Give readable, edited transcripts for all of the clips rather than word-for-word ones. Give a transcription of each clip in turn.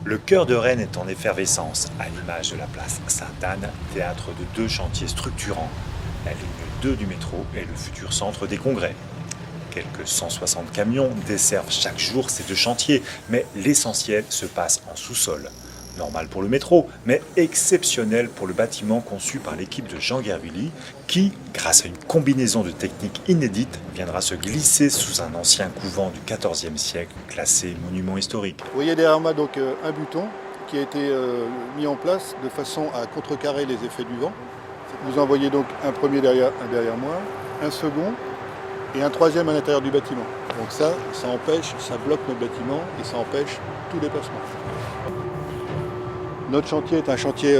Le cœur de Rennes est en effervescence, à l'image de la place Sainte-Anne, théâtre de deux chantiers structurants, la ligne 2 du métro et le futur centre des congrès. Quelques 160 camions desservent chaque jour ces deux chantiers, mais l'essentiel se passe en sous-sol. Normal pour le métro, mais exceptionnel pour le bâtiment conçu par l'équipe de Jean Gervilly, qui, grâce à une combinaison de techniques inédites, viendra se glisser sous un ancien couvent du XIVe siècle, classé monument historique. Vous voyez derrière moi donc un buton qui a été mis en place de façon à contrecarrer les effets du vent. Vous en voyez donc un premier derrière moi, un second et un troisième à l'intérieur du bâtiment. Donc ça empêche, ça bloque notre bâtiment et ça empêche tout déplacement. Notre chantier est un chantier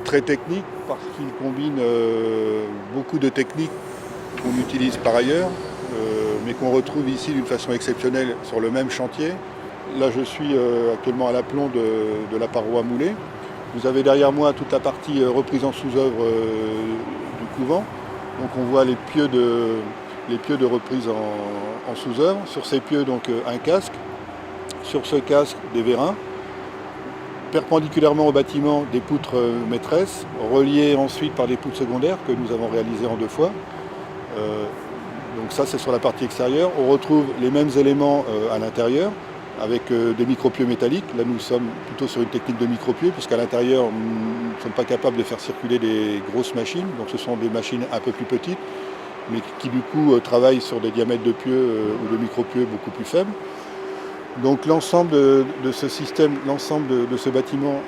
très technique parce qu'il combine beaucoup de techniques qu'on utilise par ailleurs, mais qu'on retrouve ici d'une façon exceptionnelle sur le même chantier. Là, je suis actuellement à l'aplomb de la paroi moulée. Vous avez derrière moi toute la partie reprise en sous-œuvre du couvent. Donc on voit les pieux de reprise en sous-œuvre. Sur ces pieux, donc un casque. Sur ce casque, des vérins. Perpendiculairement au bâtiment, des poutres maîtresses, reliées ensuite par des poutres secondaires que nous avons réalisées en deux fois. Donc ça, c'est sur la partie extérieure. On retrouve les mêmes éléments à l'intérieur, avec des micropieux métalliques. Là, nous sommes plutôt sur une technique de micropieux, puisqu'à l'intérieur, nous ne sommes pas capables de faire circuler des grosses machines. Donc ce sont des machines un peu plus petites, mais qui du coup travaillent sur des diamètres de pieux ou de micropieux beaucoup plus faibles. Donc l'ensemble de ce système, l'ensemble de ce bâtiment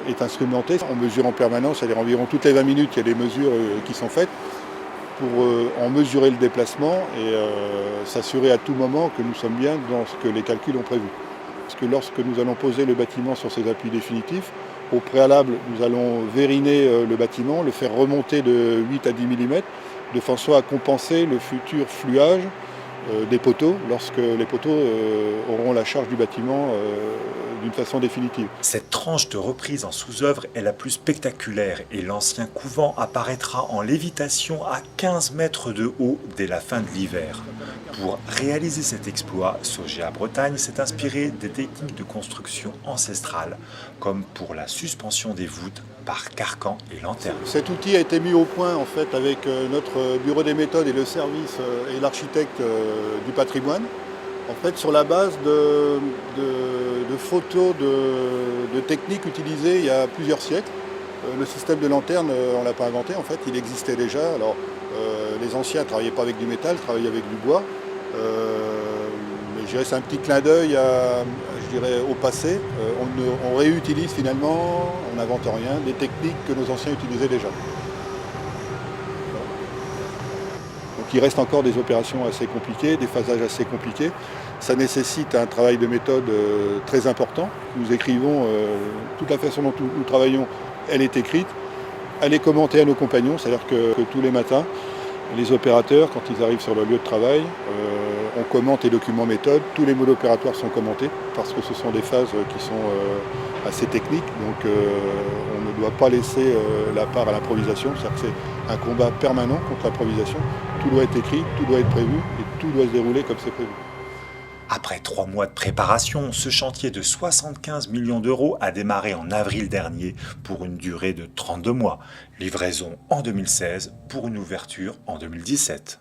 est instrumenté. On mesure en permanence, c'est-à-dire environ toutes les 20 minutes, il y a des mesures qui sont faites pour en mesurer le déplacement et s'assurer à tout moment que nous sommes bien dans ce que les calculs ont prévu. Parce que lorsque nous allons poser le bâtiment sur ses appuis définitifs, au préalable, nous allons vériner le bâtiment, le faire remonter de 8 à 10 mm, de façon à compenser le futur fluage des poteaux lorsque les poteaux auront la charge du bâtiment d'une façon définitive. Cette tranche de reprise en sous-œuvre est la plus spectaculaire et l'ancien couvent apparaîtra en lévitation à 15 mètres de haut dès la fin de l'hiver. Pour réaliser cet exploit, Sogea Bretagne s'est inspiré des techniques de construction ancestrales, comme pour la suspension des voûtes par carcan et lanterne. Cet outil a été mis au point en fait avec notre bureau des méthodes et le service et l'architecte du patrimoine. En fait, sur la base de photos de techniques utilisées il y a plusieurs siècles. Le système de lanterne, on ne l'a pas inventé, en fait, il existait déjà. Alors, les anciens ne travaillaient pas avec du métal, travaillaient avec du bois. Mais je dirais c'est un petit clin d'œil au passé. On réutilise finalement, on n'invente rien, des techniques que nos anciens utilisaient déjà. Donc il reste encore des opérations assez compliquées, des phasages assez compliqués. Ça nécessite un travail de méthode très important. Nous écrivons, toute la façon dont nous travaillons, elle est écrite. Elle est commentée à nos compagnons, c'est-à-dire que tous les matins, les opérateurs, quand ils arrivent sur leur lieu de travail, on commente les documents méthodes. Tous les modes opératoires sont commentés parce que ce sont des phases qui sont assez techniques. Donc on ne doit pas laisser la part à l'improvisation. C'est-à-dire que c'est un combat permanent contre l'improvisation. Tout doit être écrit, tout doit être prévu et tout doit se dérouler comme c'est prévu. Après 3 mois de préparation, ce chantier de 75 millions d'euros a démarré en avril dernier pour une durée de 32 mois. Livraison en 2016 pour une ouverture en 2017.